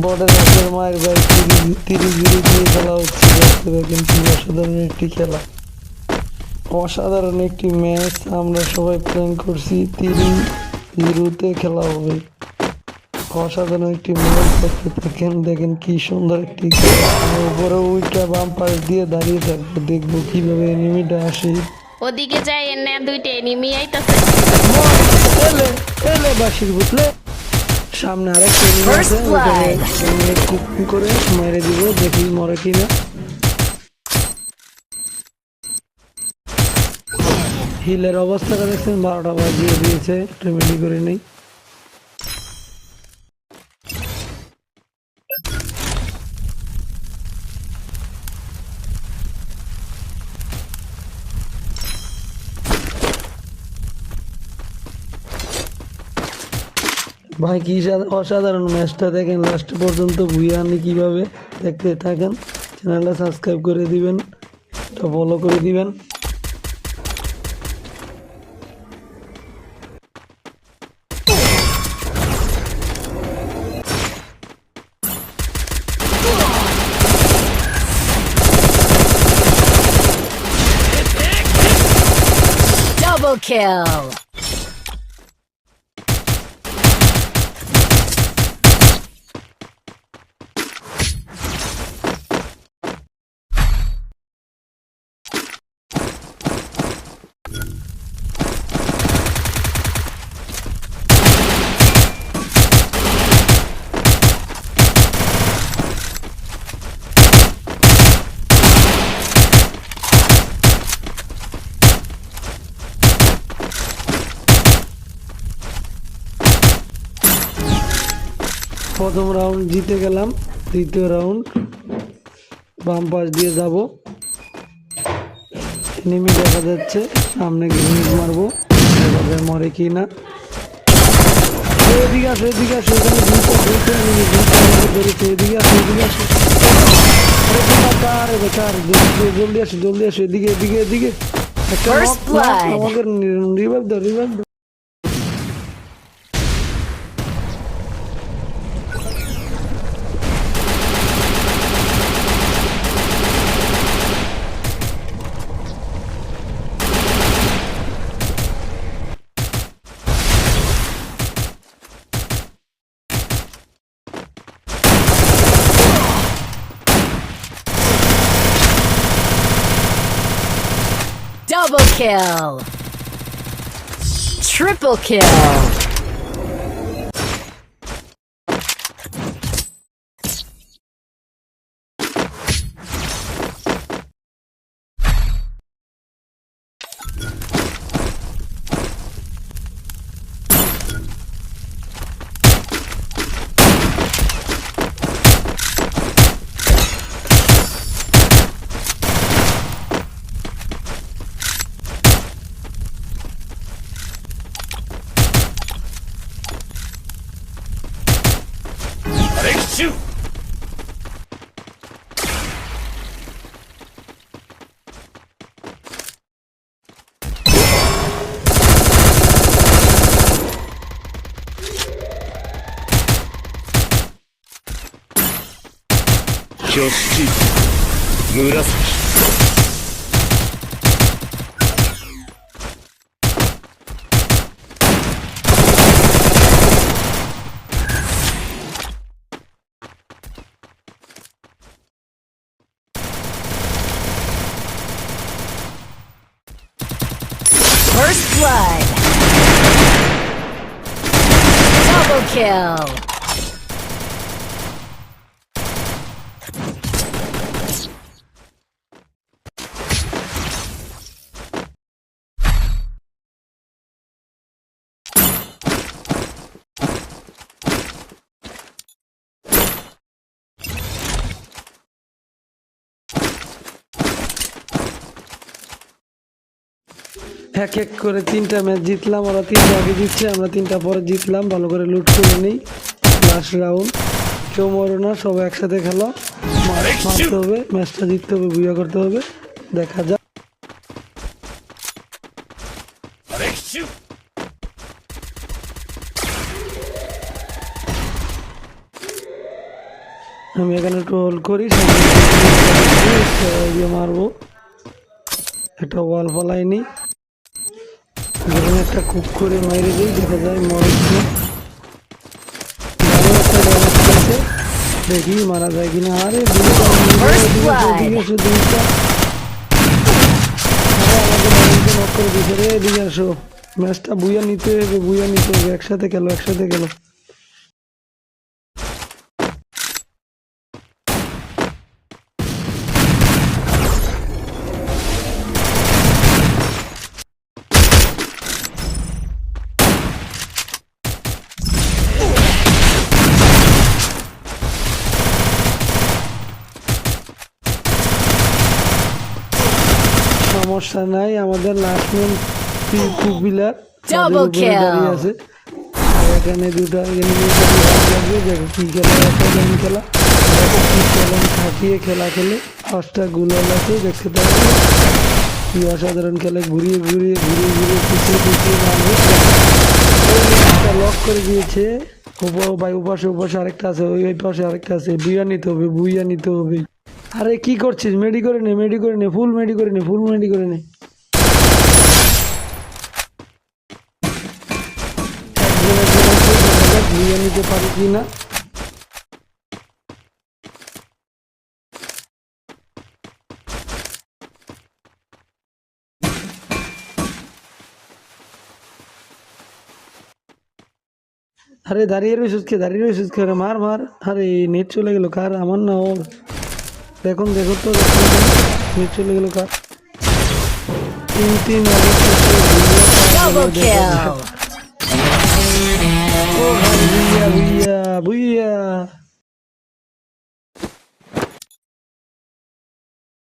Border রাজের মায়ের বাড়ি 30-0 দিয়ে খেলা হচ্ছে। দেখতে দেখেন কি অসাধারণ একটি খেলা, অসাধারণ একটি ম্যাচ। আমরা সবাই প্ল্যান করছি 30-0-তে খেলা হবে। অসাধারণ একটি ম্যাচ দেখতে থাকেন। দেখেন কি সুন্দর একটি খেলা। আমি উপরে উইটা বাম পাশ দিয়ে দাঁড়িয়ে থাকবো, দেখবো কিভাবে এনিমিটা আসে। ওদিকে যাই এনে দুইটা এনিমি আইতাছে। এলে এলে বাসির বুতলে সামনে আরেকটা এনিমি আছে, ওইটাকে কুকিং করে মেরে দিব, দেখি মরে কিনা। হিলের অবস্থাটা দেখছেন, 12টা বাজিয়ে দিয়েছে, রেমেডি করে নেই। ভাই কি অসাধারণ ম্যাচটা দেখেন লাস্ট পর্যন্ত ভুইয়া আনি কিভাবে, দেখতে থাকেন। চ্যানেলটা সাবস্ক্রাইব করে দিবেন, এটা ফলো করে দিবেন। Double kill! প্রথম রাউন্ড জিতে গেলাম, দ্বিতীয় রাউন্ড বাম পাশ দিয়ে যাব। এনিমি দেখা যাচ্ছে, সামনে গ্রেনেড মারবো, এভাবে মরে কি না। এদিকে আসো, এদিকে আসো, এখানে দুইটা এনিমি ধরেছে, এদিকে আসো, এদিকে আসো। আরে বেকার, জলদি আসো, জলদি আসো, এদিকে এদিকে এদিকে। একটা First blood. আমাকে রিভাইভ দাও, রিভাইভ দাও। Double kill! Triple kill! Shoot! Kyoshi, Murasaki. First blood! Double kill! এক এক করে 3টা ম্যাচ জিতলাম, ওরা 3টা আগে জিতছে, আমরা 3টা পরে জিতলাম। ভালো করে লুট করে নিই। লাস্ট রাউন্ড, কেউ মরো না, সবাই একসাথে খেলো, মারতে হবে, ম্যাচটা জিততে হবে, বুয়া করতে হবে। দেখা যাক। Shoot! আমি এখানে একটু হোল্ড করি, দিয়ে মারবো। একটা ওয়াল ফলাইনি, যেখানে একটা কুক করে মাইরে দিই, দেখা যায় মরছে। দেখি মারা যায় কিনা। আরে এদিকে আসো, ম্যাচটা বুইয়া নিতে হবে, বুইয়া নিতে হবে। একসাথে খেলো, একসাথে খেলো। সমস্যা নাই, আমাদের last man to বিলার Double kill. দাঁড়িয়ে আছে। আর এখানে দুটা এনিমি লাগবে। দেখো কি খেলা, একটা গেম খেলা, দেখো কি খেলা, থাকিয়ে খেলা খেলে। 5টা গুলাল আছে, দেখতে পাচ্ছি কি অসাধারণ খেলে। ঘুরিয়ে ঘুরিয়ে ঘুরিয়ে ঘুরিয়ে পিছিয়ে পিছিয়ে মারবে। লক করে দিয়েছে। ভাই উপাসে উপাসে আরেকটা আছে, ওই পাশে আরেকটা আছে। বুইয়া নিতে হবে, বুইয়া নিতে হবে। আরে কি করছিস? মেডি করে নে, মেডি করে নে, ফুল মেডি করে নে, ফুল মেডি করে নে। বুইয়া নিতে পারি কি না। আরে দাঁড়িয়ে রয়েছিস কে, দাঁড়িয়ে রয়েছিস কে? মার মার। আরে নেট চলে গেল কার? আমার না ওর। দেখুন দেখো তো, নেট চলে গেল কার? 3-3 Double kill. ও ভাই, বুইয়া বুইয়া বুইয়া।